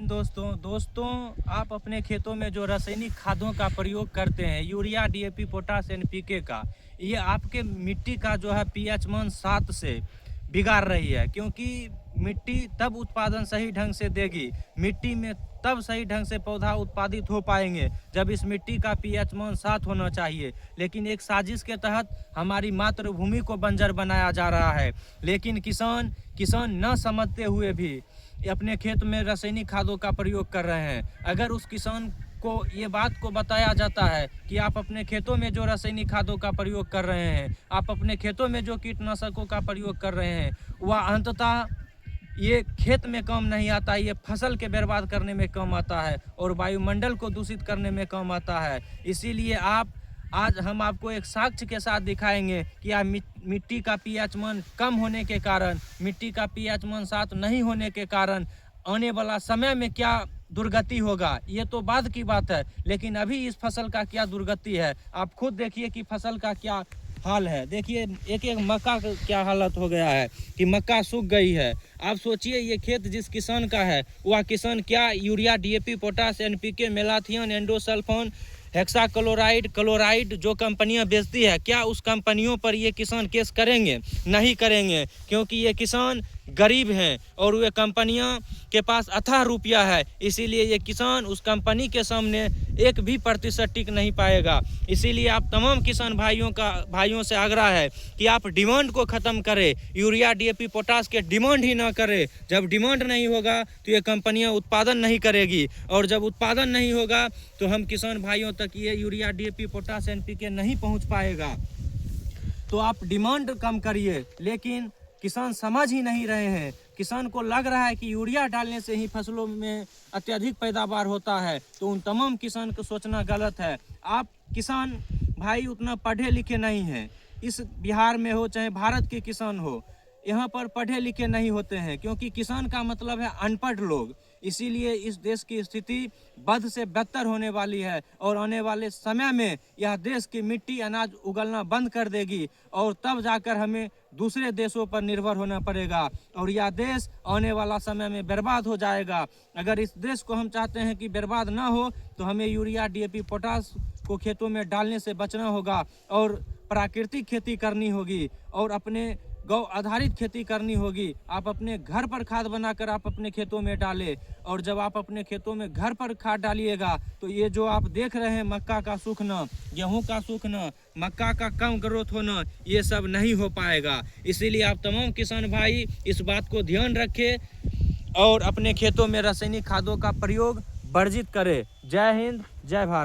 हिंद दोस्तों आप अपने खेतों में जो रासायनिक खादों का प्रयोग करते हैं, यूरिया, डीएपी, पोटास, एनपीके का, ये आपके मिट्टी का जो है पीएच मान 7 से बिगाड़ रही है। क्योंकि मिट्टी तब उत्पादन सही ढंग से देगी, मिट्टी में तब सही ढंग से पौधा उत्पादित हो पाएंगे जब इस मिट्टी का पीएच मान 7 होना चाहिए। लेकिन एक साजिश के तहत हमारी मातृभूमि को बंजर बनाया जा रहा है। लेकिन किसान न समझते हुए भी अपने खेत में रासायनिक खादों का प्रयोग कर रहे हैं। अगर उस किसान को ये बात को बताया जाता है कि आप अपने खेतों में जो रासायनिक खादों का प्रयोग कर रहे हैं, आप अपने खेतों में जो कीटनाशकों का प्रयोग कर रहे हैं, वह अंततः ये खेत में काम नहीं आता, ये फसल के बर्बाद करने में काम आता है और वायुमंडल को दूषित करने में काम आता है। इसीलिए आज हम आपको एक साक्ष्य के साथ दिखाएंगे कि आप मिट्टी का पीएच मान कम होने के कारण, मिट्टी का पीएच मान 7 नहीं होने के कारण आने वाला समय में क्या दुर्गति होगा। ये तो बाद की बात है, लेकिन अभी इस फसल का क्या दुर्गति है आप खुद देखिए कि फसल का क्या हाल है। देखिए एक मक्का का क्या हालत हो गया है कि मक्का सूख गई है। आप सोचिए ये खेत जिस किसान का है, वह किसान क्या urea, DAP, potash, NPK, malathion, endosulfan, hexachloride, chloride जो कंपनियां बेचती है, क्या उस कंपनियों पर ये किसान केस करेंगे? नहीं करेंगे, क्योंकि ये किसान गरीब हैं और वे कंपनियां के पास अथाह रुपया है। इसीलिए ये किसान उस कंपनी के सामने 1% टिक नहीं पाएगा। इसीलिए आप तमाम किसान भाइयों से आग्रह है कि आप डिमांड को ख़त्म करें, यूरिया, डीएपी, पोटास के डिमांड ही ना करें। जब डिमांड नहीं होगा तो ये कंपनियां उत्पादन नहीं करेगी, और जब उत्पादन नहीं होगा तो हम किसान भाइयों तक ये यूरिया, डीएपी, पोटास, एनपीके नहीं पहुंच पाएगा। तो आप डिमांड कम करिए, लेकिन किसान समझ ही नहीं रहे हैं। किसान को लग रहा है कि यूरिया डालने से ही फसलों में अत्यधिक पैदावार होता है, तो उन तमाम किसान को सोचना गलत है। आप किसान भाई उतना पढ़े लिखे नहीं हैं। इस बिहार में हो चाहे भारत के किसान हो, यहाँ पर पढ़े लिखे नहीं होते हैं, क्योंकि किसान का मतलब है अनपढ़ लोग। इसीलिए इस देश की स्थिति बद से बदतर होने वाली है और आने वाले समय में यह देश की मिट्टी अनाज उगलना बंद कर देगी, और तब जाकर हमें दूसरे देशों पर निर्भर होना पड़ेगा और यह देश आने वाला समय में बर्बाद हो जाएगा। अगर इस देश को हम चाहते हैं कि बर्बाद ना हो, तो हमें यूरिया, डीएपी, पोटास को खेतों में डालने से बचना होगा और प्राकृतिक खेती करनी होगी और अपने गौ आधारित खेती करनी होगी। आप अपने घर पर खाद बनाकर आप अपने खेतों में डालें, और जब आप अपने खेतों में घर पर खाद डालिएगा तो ये जो आप देख रहे हैं मक्का का सूखना, गेहूं का सूखना, मक्का का कम ग्रोथ होना, ये सब नहीं हो पाएगा। इसीलिए आप तमाम किसान भाई इस बात को ध्यान रखें और अपने खेतों में रासायनिक खादों का प्रयोग वर्जित करें। जय हिंद, जय भारत।